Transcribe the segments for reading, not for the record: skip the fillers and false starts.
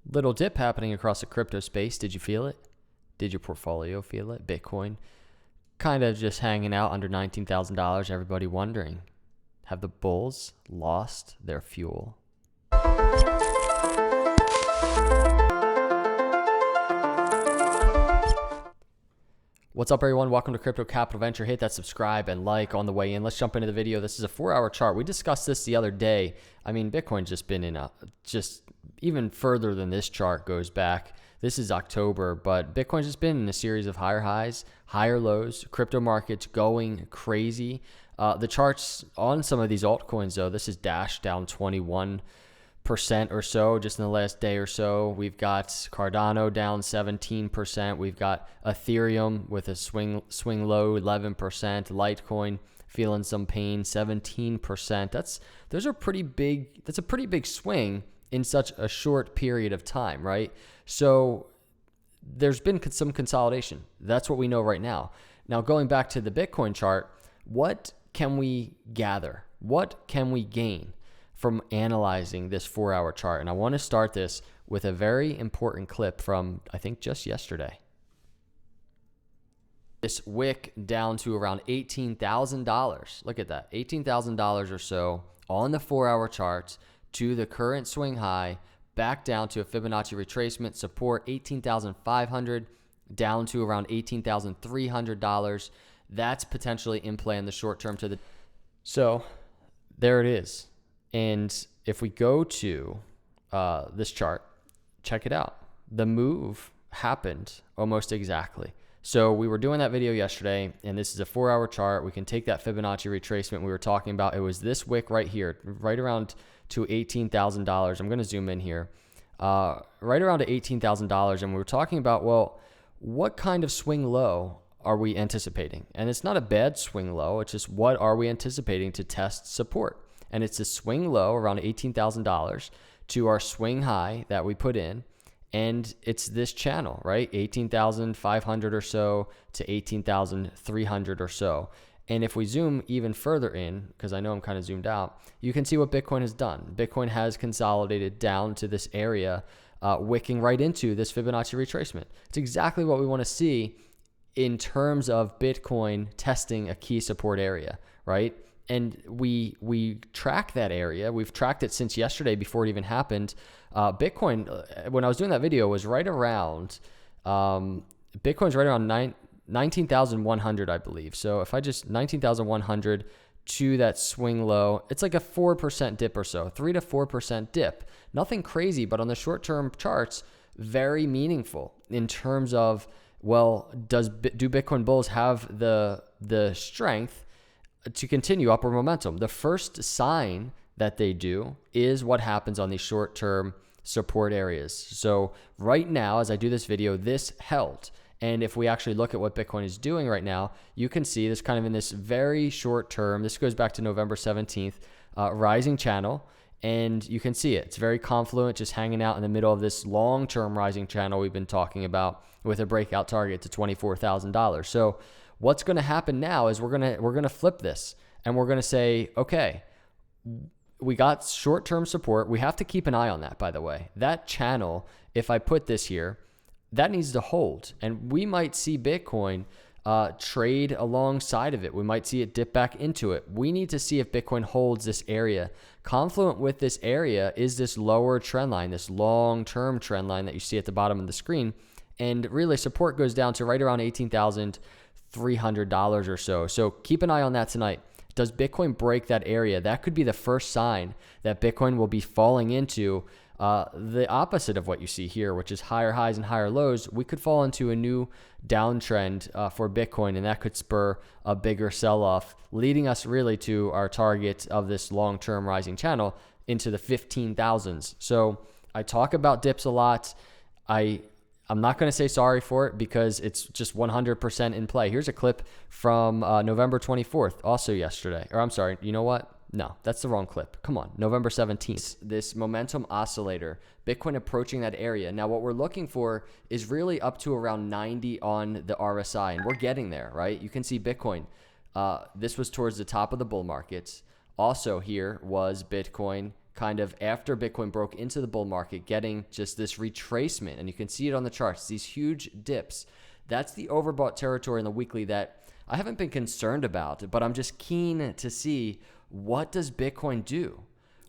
Little dip happening across the crypto space. Did you feel it? Did your portfolio feel it? Bitcoin kind of just hanging out under $19,000. Everybody wondering, have the bulls lost their fuel? What's up, everyone? Welcome to Crypto Capital Venture. Hit that subscribe and like on the way in. Let's jump into the video. This is a 4-hour chart. We discussed this the other day. I mean, Bitcoin's just been in a, just even further than this chart goes back. This is October, but Bitcoin's just been in a series of higher highs, higher lows, crypto markets going crazy. The charts on some of these altcoins, though, this is Dash down 21% or so just in the last day or so. We've got Cardano down 17%. We've got Ethereum with a swing low 11%. Litecoin feeling some pain 17%. That's a pretty big swing in such a short period of time, right? So there's been some consolidation. That's what we know right now. Now, going back to the Bitcoin chart, what can we gather? What can we gain from analyzing this 4-hour chart? And I want to start this with a very important clip from, I think, just yesterday. This wick down to around $18,000. Look at that, $18,000 or so on the 4-hour charts to the current swing high, back down to a Fibonacci retracement support, $18,500 down to around $18,300. That's potentially in play in the short term to the. So there it is. And if we go to this chart, check it out. The move happened almost exactly. So we were doing that video yesterday, and this is a 4-hour chart. We can take that Fibonacci retracement we were talking about. It was this wick right here, right around to $18,000. I'm going to zoom in here. Right around to $18,000. And we were talking about, well, what kind of swing low are we anticipating? And it's not a bad swing low. It's just, what are we anticipating to test support? And it's a swing low around $18,000 to our swing high that we put in. And it's this channel, right? 18,500 or so to 18,300 or so. And if we zoom even further in, because I know I'm kind of zoomed out, you can see what Bitcoin has done. Bitcoin has consolidated down to this area, wicking right into this Fibonacci retracement. It's exactly what we want to see in terms of Bitcoin testing a key support area, right? And we track that area. We've tracked it since yesterday before it even happened. Bitcoin, when I was doing that video, was right around, Bitcoin's right around 19,100, I believe. So if I just 19,100 to that swing low, it's like a 4% dip or so, 3 to 4% dip. Nothing crazy, but on the short-term charts, very meaningful in terms of, well, do Bitcoin bulls have the strength to continue upward momentum? The first sign that they do is what happens on these short-term support areas. So right now, as I do this video, this held. And if we actually look at what Bitcoin is doing right now, you can see this kind of in this very short term. This goes back to November 17th, rising channel. And you can see it. It's very confluent, just hanging out in the middle of this long-term rising channel we've been talking about with a breakout target to $24,000. So what's going to happen now is we're going to flip this, and we're going to say, okay, we got short-term support. We have to keep an eye on that, by the way. That channel, if I put this here, that needs to hold, and we might see Bitcoin trade alongside of it. We might see it dip back into it. We need to see if Bitcoin holds this area. Confluent with this area is this lower trend line, this long-term trend line that you see at the bottom of the screen. And really, support goes down to right around $18,300 or so. So keep an eye on that tonight. Does Bitcoin break that area? That could be the first sign that Bitcoin will be falling into the opposite of what you see here, which is higher highs and higher lows. We could fall into a new downtrend for Bitcoin, and that could spur a bigger sell-off, leading us really to our target of this long-term rising channel into the 15,000s. So I talk about dips a lot. I'm not going to say sorry for it because it's just 100% in play. Here's a clip from November 24th, also yesterday. Or I'm sorry, you know what? No, that's the wrong clip. Come on, November 17th. This momentum oscillator, Bitcoin approaching that area. Now, what we're looking for is really up to around 90 on the RSI, and we're getting there, right? You can see Bitcoin. This was towards the top of the bull market. Also here was Bitcoin kind of after Bitcoin broke into the bull market, getting just this retracement. And you can see it on the charts, these huge dips. That's the overbought territory in the weekly that I haven't been concerned about, but I'm just keen to see, what does Bitcoin do?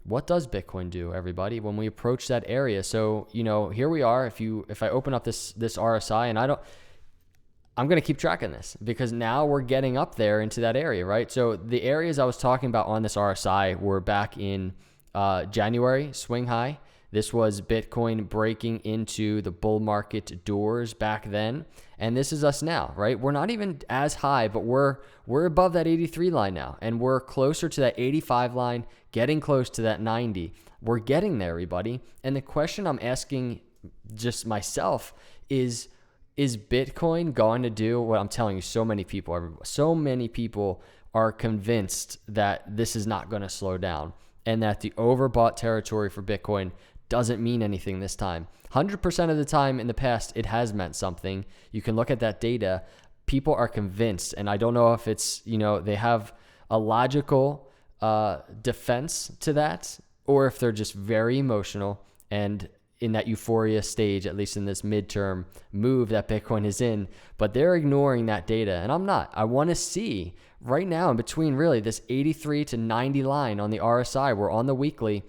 What does Bitcoin do, everybody, when we approach that area? So, here we are. If I open up this RSI, and I'm going to keep tracking this, because now we're getting up there into that area, right? So the areas I was talking about on this RSI were back in January, swing high. This was Bitcoin breaking into the bull market doors back then. And this is us now, right? We're not even as high, but we're above that 83 line now. And we're closer to that 85 line, getting close to that 90. We're getting there, everybody. And the question I'm asking just myself is Bitcoin going to do what I'm telling you? So many people are convinced that this is not going to slow down, and that the overbought territory for Bitcoin doesn't mean anything this time. 100% of the time in the past, it has meant something. You can look at that data. People are convinced, and I don't know if it's, they have a logical defense to that, or if they're just very emotional and in that euphoria stage, at least in this midterm move that Bitcoin is in, but they're ignoring that data. And I'm not. I want to see right now, in between really this 83 to 90 line on the RSI, we're on the weekly,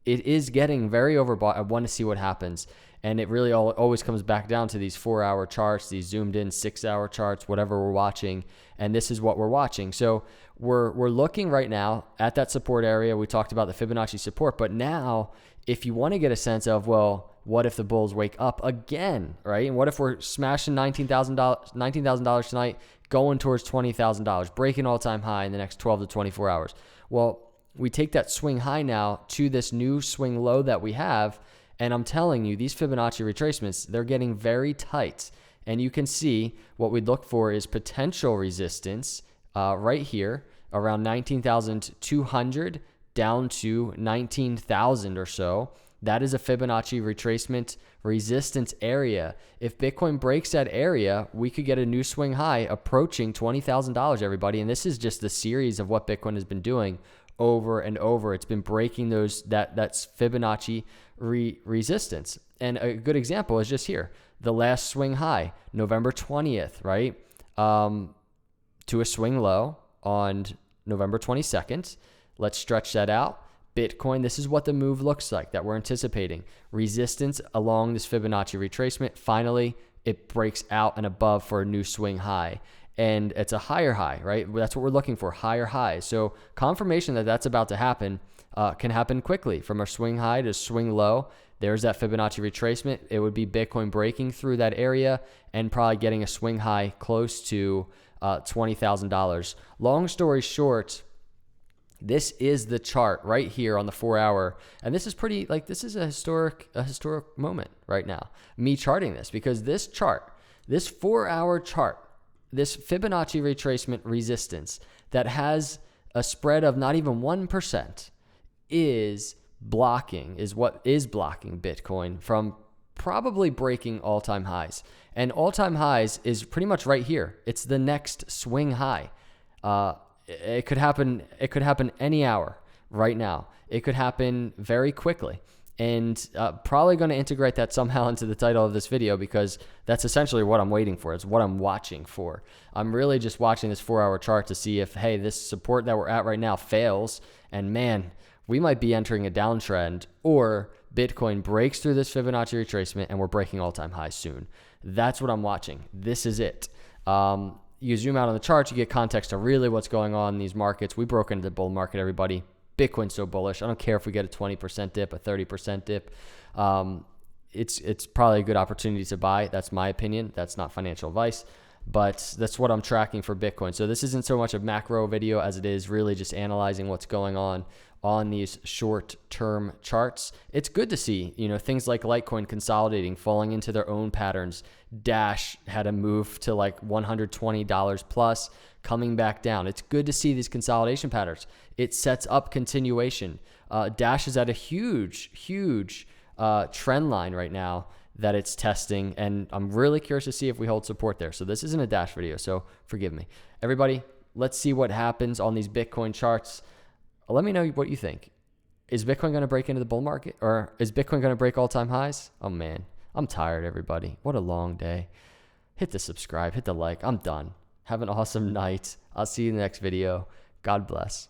it is getting very overbought. I want to see what happens. And it really always comes back down to these 4-hour charts, these zoomed in 6-hour charts, whatever we're watching. And this is what we're watching. So we're looking right now at that support area. We talked about the Fibonacci support, but now if you want to get a sense of, well, what if the bulls wake up again, right? And what if we're smashing $19,000 tonight, going towards $20,000, breaking all-time high in the next 12 to 24 hours? Well, we take that swing high now to this new swing low that we have, and I'm telling you, these Fibonacci retracements, they're getting very tight. And you can see what we'd look for is potential resistance right here around 19,200 down to 19,000 or so. That is a Fibonacci retracement resistance area. If Bitcoin breaks that area, we could get a new swing high approaching $20,000, everybody. And this is just the series of what Bitcoin has been doing over and over. It's been breaking that's Fibonacci resistance. And a good example is just here, the last swing high, November 20th, right? To a swing low on November 22nd. Let's stretch that out. Bitcoin, this is what the move looks like that we're anticipating. Resistance along this Fibonacci retracement. Finally, it breaks out and above for a new swing high. And it's a higher high, right? That's what we're looking for, higher highs. So confirmation that that's about to happen can happen quickly from a swing high to swing low. There's that Fibonacci retracement. It would be Bitcoin breaking through that area and probably getting a swing high close to $20,000. Long story short, this is the chart right here on the 4-hour. And this is pretty, this is a historic moment right now, me charting this, because this chart, this 4-hour chart, this Fibonacci retracement resistance that has a spread of not even 1% is what is blocking Bitcoin from probably breaking all-time highs. And all-time highs is pretty much right here. It's the next swing high. It could happen any hour right now. It could happen very quickly. And probably going to integrate that somehow into the title of this video, because that's essentially what I'm waiting for. It's what I'm watching for. I'm really just watching this 4-hour chart to see if, hey, this support that we're at right now fails, and man, we might be entering a downtrend, or Bitcoin breaks through this Fibonacci retracement and we're breaking all-time highs soon. That's what I'm watching. This is it. You zoom out on the charts, you get context to really what's going on in these markets. We broke into the bull market, everybody. Bitcoin's so bullish. I don't care if we get a 20% dip, a 30% dip. It's probably a good opportunity to buy. That's my opinion. That's not financial advice, but that's what I'm tracking for Bitcoin. So this isn't so much a macro video as it is really just analyzing what's going on these short-term charts. It's good to see, things like Litecoin consolidating, falling into their own patterns. Dash had a move to like $120 plus, coming back down. It's good to see these consolidation patterns. It sets up continuation. Dash is at a huge trend line right now that it's testing, and I'm really curious to see if we hold support there. So this isn't a Dash video, so forgive me. Everybody, let's see what happens on these Bitcoin charts. Let me know what you think. Is Bitcoin going to break into the bull market, or is Bitcoin going to break all-time highs? Oh man, I'm tired, everybody. What a long day. Hit the subscribe, hit the like. I'm done. Have an awesome night. I'll see you in the next video. God bless.